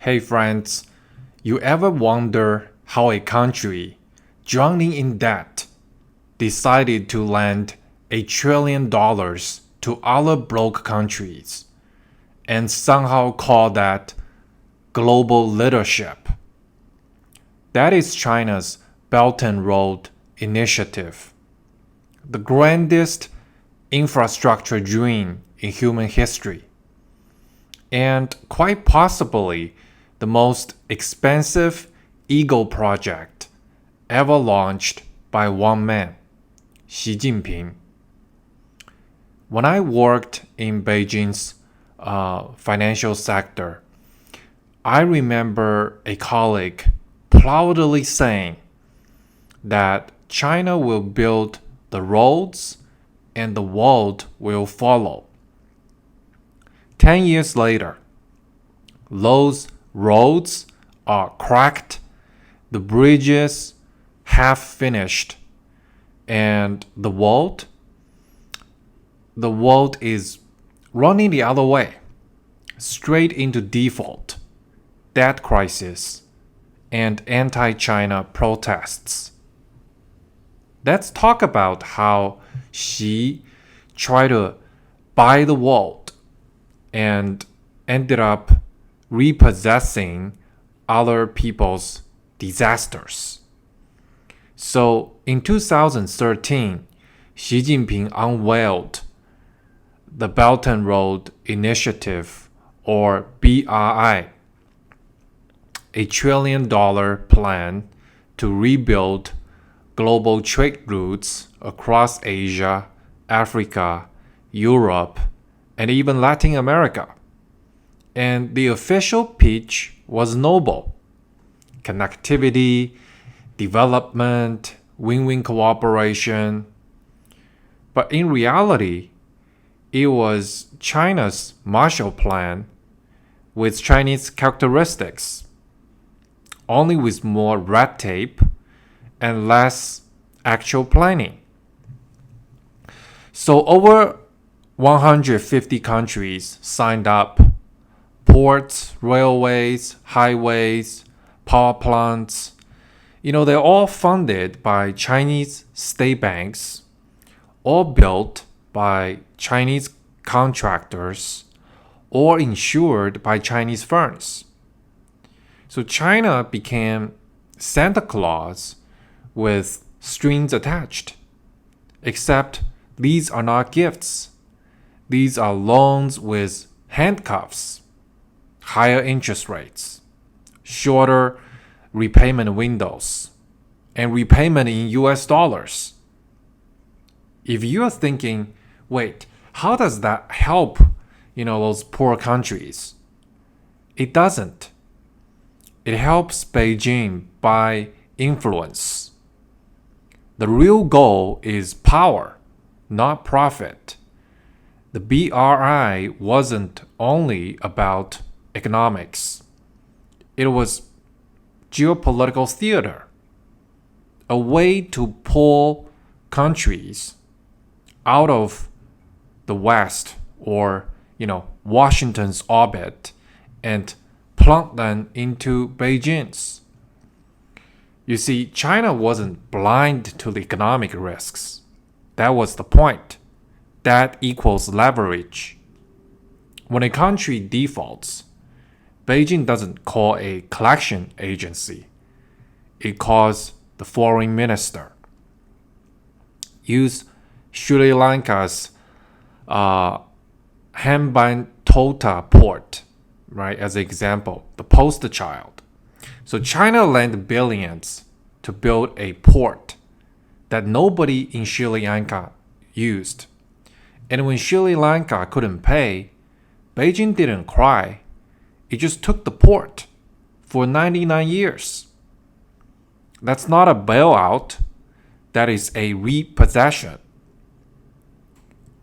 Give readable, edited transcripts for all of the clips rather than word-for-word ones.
Hey friends, you ever wonder how a country drowning in debt decided to lend $1 trillion to other broke countries and somehow call that global leadership? That is China's Belt and Road Initiative, the grandest infrastructure dream in human history, and quite possibly the most expensive ego project ever launched by one man, Xi Jinping. When I worked in Beijing's financial sector, I remember a colleague proudly saying that China will build the roads and the world will follow. 10 years later, those roads are cracked, the bridges half finished, and the world is running the other way, straight into default, debt crisis, and anti-China protests. Let's talk about how Xi tried to buy the world and ended up repossessing other people's disasters. So in 2013, Xi Jinping unveiled the Belt and Road Initiative, or BRI, a $1 trillion plan to rebuild global trade routes across Asia, Africa, Europe, and even Latin America. And the official pitch was noble: connectivity, development, win-win cooperation. But in reality, it was China's Marshall Plan with Chinese characteristics, only with more red tape and less actual planning. So over 150 countries signed up: ports, railways, highways, power plants. They're all funded by Chinese state banks, all built by Chinese contractors, or insured by Chinese firms. So China became Santa Claus with strings attached. Except these are not gifts. These are loans with handcuffs, higher interest rates, shorter repayment windows, and repayment in US dollars. If you're thinking, wait, how does that help, those poor countries? It doesn't. It helps Beijing buy influence. The real goal is power, not profit. The BRI wasn't only about economics. It was geopolitical theater, a way to pull countries out of the West or, Washington's orbit and plunk them into Beijing's. You see, China wasn't blind to the economic risks. That was the point. That equals leverage. When a country defaults, Beijing doesn't call a collection agency. It calls the foreign minister. Use Sri Lanka's Hambantota port, right, as an example, the poster child. So China lent billions to build a port that nobody in Sri Lanka used. And when Sri Lanka couldn't pay, Beijing didn't cry. It just took the port for 99 years. That's not a bailout. That is a repossession.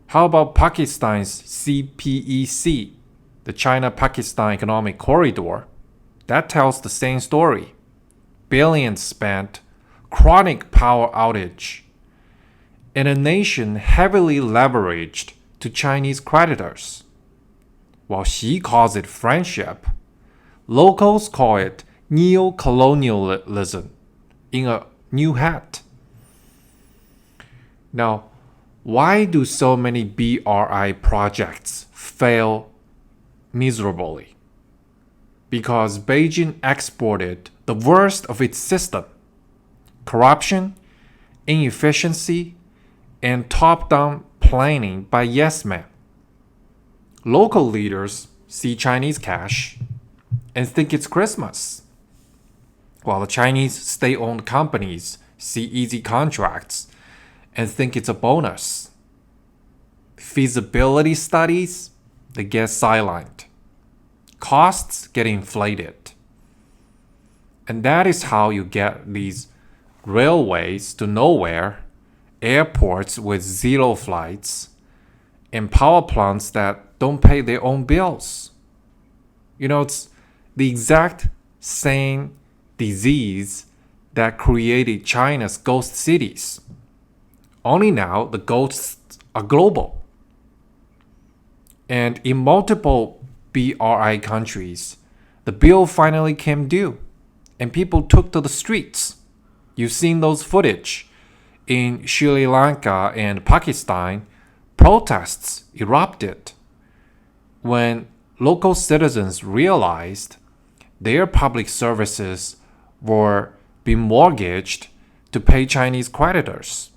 How about Pakistan's CPEC, the China-Pakistan Economic Corridor? That tells the same story. Billions spent, chronic power outage, and a nation heavily leveraged to Chinese creditors. While Xi calls it friendship, Locals call it neo-colonialism in a new hat. Now, why do so many BRI projects fail miserably? Because Beijing exported the worst of its system: corruption, inefficiency, and top-down planning by yes men. Local leaders see Chinese cash and think it's Christmas, while the Chinese state-owned companies see easy contracts and think it's a bonus. Feasibility studies, they get sidelined. Costs get inflated. And that is how you get these railways to nowhere, airports with zero flights, and power plants that don't pay their own bills. It's the exact same disease that created China's ghost cities. Only now the ghosts are global. And in multiple BRI countries, the bill finally came due and people took to the streets. You've seen those footage. In Sri Lanka and Pakistan, protests erupted when local citizens realized their public services were being mortgaged to pay Chinese creditors.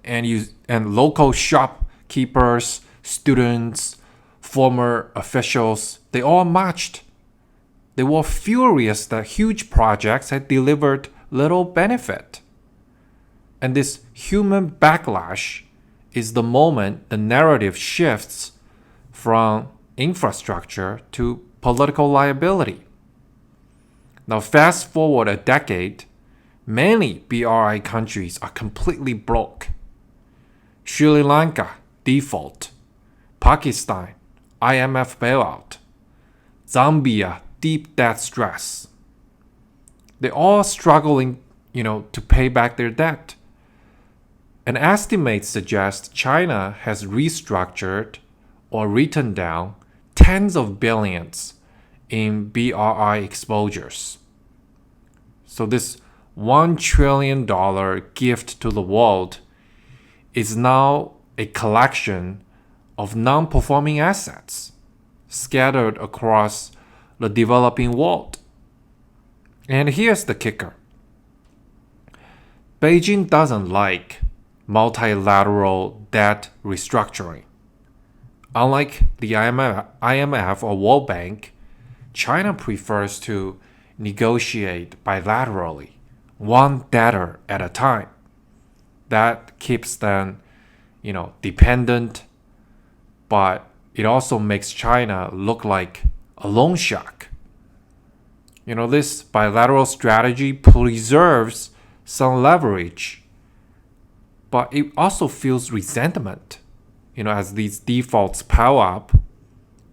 And local shopkeepers, students, former officials, they all marched. They were furious that huge projects had delivered little benefit. And this human backlash is the moment the narrative shifts from infrastructure to political liability. Now, fast forward a decade, many BRI countries are completely broke. Sri Lanka, default. Pakistan, IMF bailout. Zambia, deep debt stress. They're all struggling, to pay back their debt. And estimates suggest China has restructured or written down tens of billions in BRI exposures. So this $1 trillion gift to the world is now a collection of non-performing assets scattered across the developing world. And here's the kicker. Beijing doesn't like multilateral debt restructuring. Unlike the IMF or World Bank, China prefers to negotiate bilaterally, one debtor at a time. That keeps them, dependent, but it also makes China look like a loan shark. This bilateral strategy preserves some leverage, but it also feels resentment, as these defaults pile up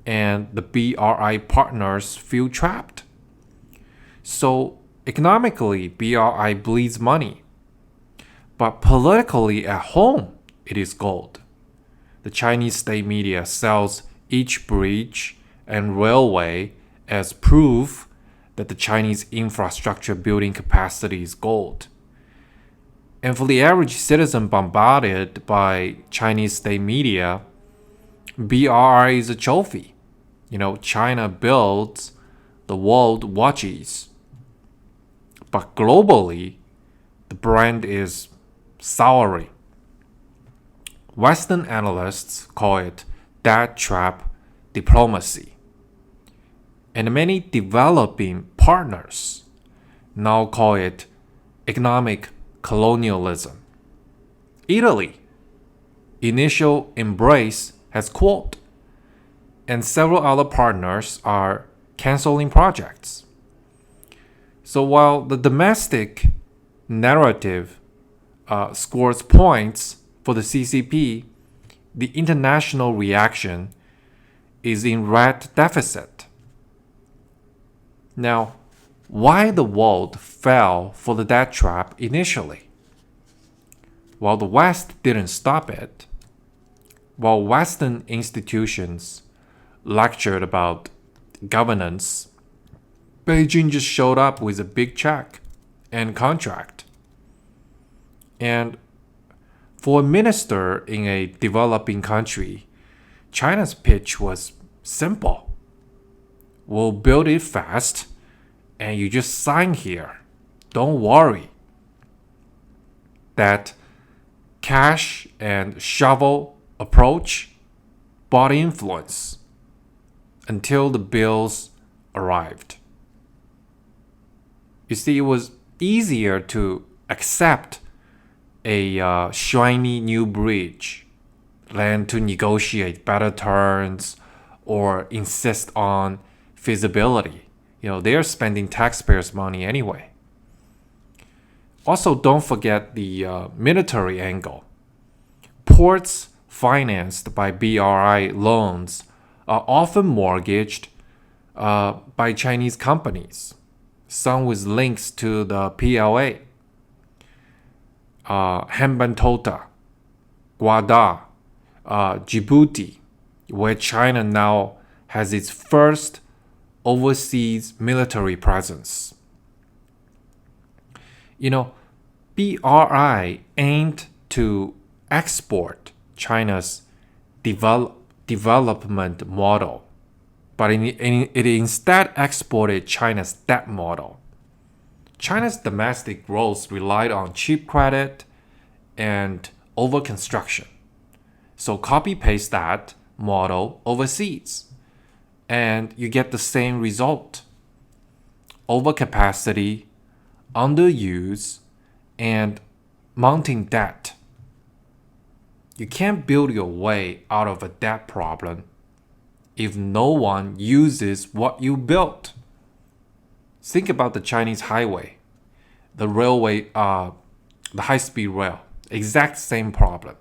and the BRI partners feel trapped. So economically, BRI bleeds money, but politically at home, it is gold. The Chinese state media sells each bridge and railway as proof that the Chinese infrastructure building capacity is gold. And for the average citizen bombarded by Chinese state media, BRI is a trophy. China builds, the world watches. But globally, the brand is souring. Western analysts call it debt trap diplomacy. And many developing partners now call it economic colonialism. Italy, initial embrace has cooled, and several other partners are canceling projects. So while the domestic narrative scores points for the CCP, the international reaction is in red deficit. Now, why the world fell for the debt trap initially? While the West didn't stop it, while Western institutions lectured about governance, Beijing just showed up with a big check and contract. And for a minister in a developing country, China's pitch was simple. We'll build it fast, and you just sign here. Don't worry. That cash and shovel approach bought influence until the bills arrived. You see, it was easier to accept a shiny new bridge than to negotiate better terms or insist on feasibility. They're spending taxpayers' money anyway. Also, don't forget the military angle. Ports financed by BRI loans are often mortgaged by Chinese companies, some with links to the PLA. Hambantota, Gwadar, Djibouti, where China now has its first overseas military presence. BRI aimed to export China's development model, but it instead exported China's debt model. China's domestic growth relied on cheap credit and overconstruction. So copy-paste that model overseas, and you get the same result. Overcapacity, underuse, and mounting debt. You can't build your way out of a debt problem if no one uses what you built. Think about the Chinese highway, the railway, the high-speed rail. Exact same problem.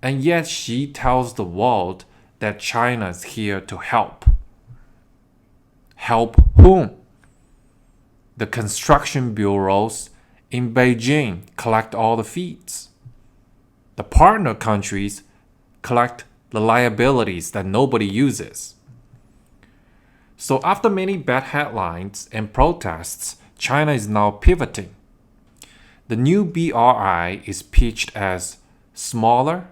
And yet Xi tells the world that China is here to help. Help whom? The construction bureaus in Beijing collect all the fees. The partner countries collect the liabilities that nobody uses. So after many bad headlines and protests, China is now pivoting. The new BRI is pitched as smaller,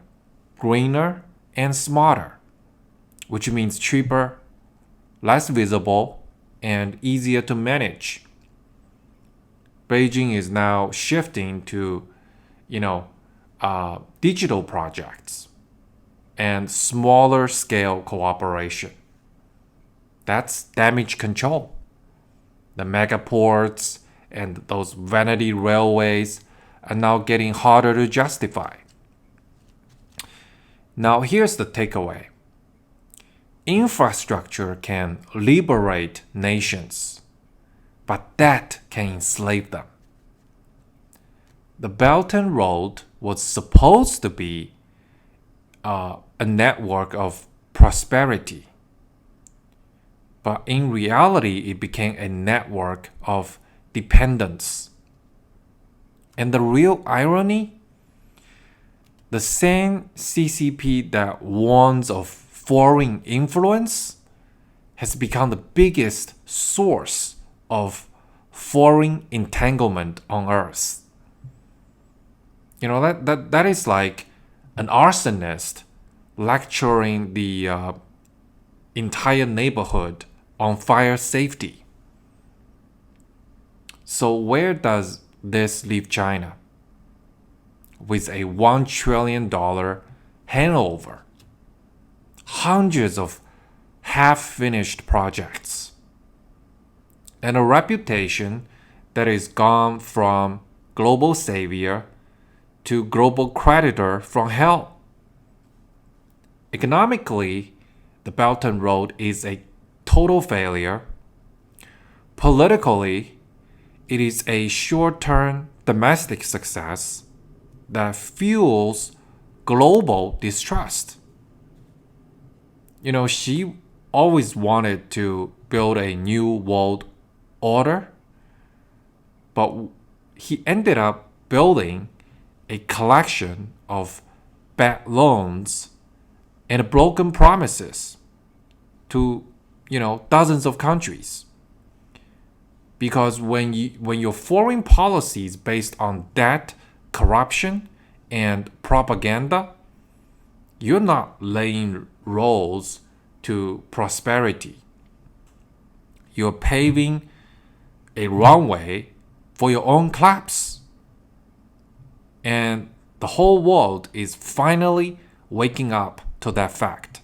greener, and smarter, which means cheaper, less visible, and easier to manage. Beijing is now shifting to, digital projects and smaller scale cooperation. That's damage control. The megaports and those vanity railways are now getting harder to justify. Now here's the takeaway. Infrastructure can liberate nations, but debt can enslave them. The Belt and Road was supposed to be a network of prosperity. But in reality, it became a network of dependence. And the real irony? The same CCP that warns of foreign influence has become the biggest source of foreign entanglement on Earth. That is like an arsonist lecturing the entire neighborhood on fire safety. So where does this leave China? With a $1 trillion handover, hundreds of half-finished projects, and a reputation that is gone from global savior to global creditor from hell. Economically, the Belt and Road is a total failure. Politically, it is a short-term domestic success that fuels global distrust. She always wanted to build a new world order, but he ended up building a collection of bad loans and broken promises to dozens of countries. Because when your foreign policy is based on debt, corruption, and propaganda, you're not laying roads to prosperity. You're paving a runway for your own collapse. And the whole world is finally waking up to that fact.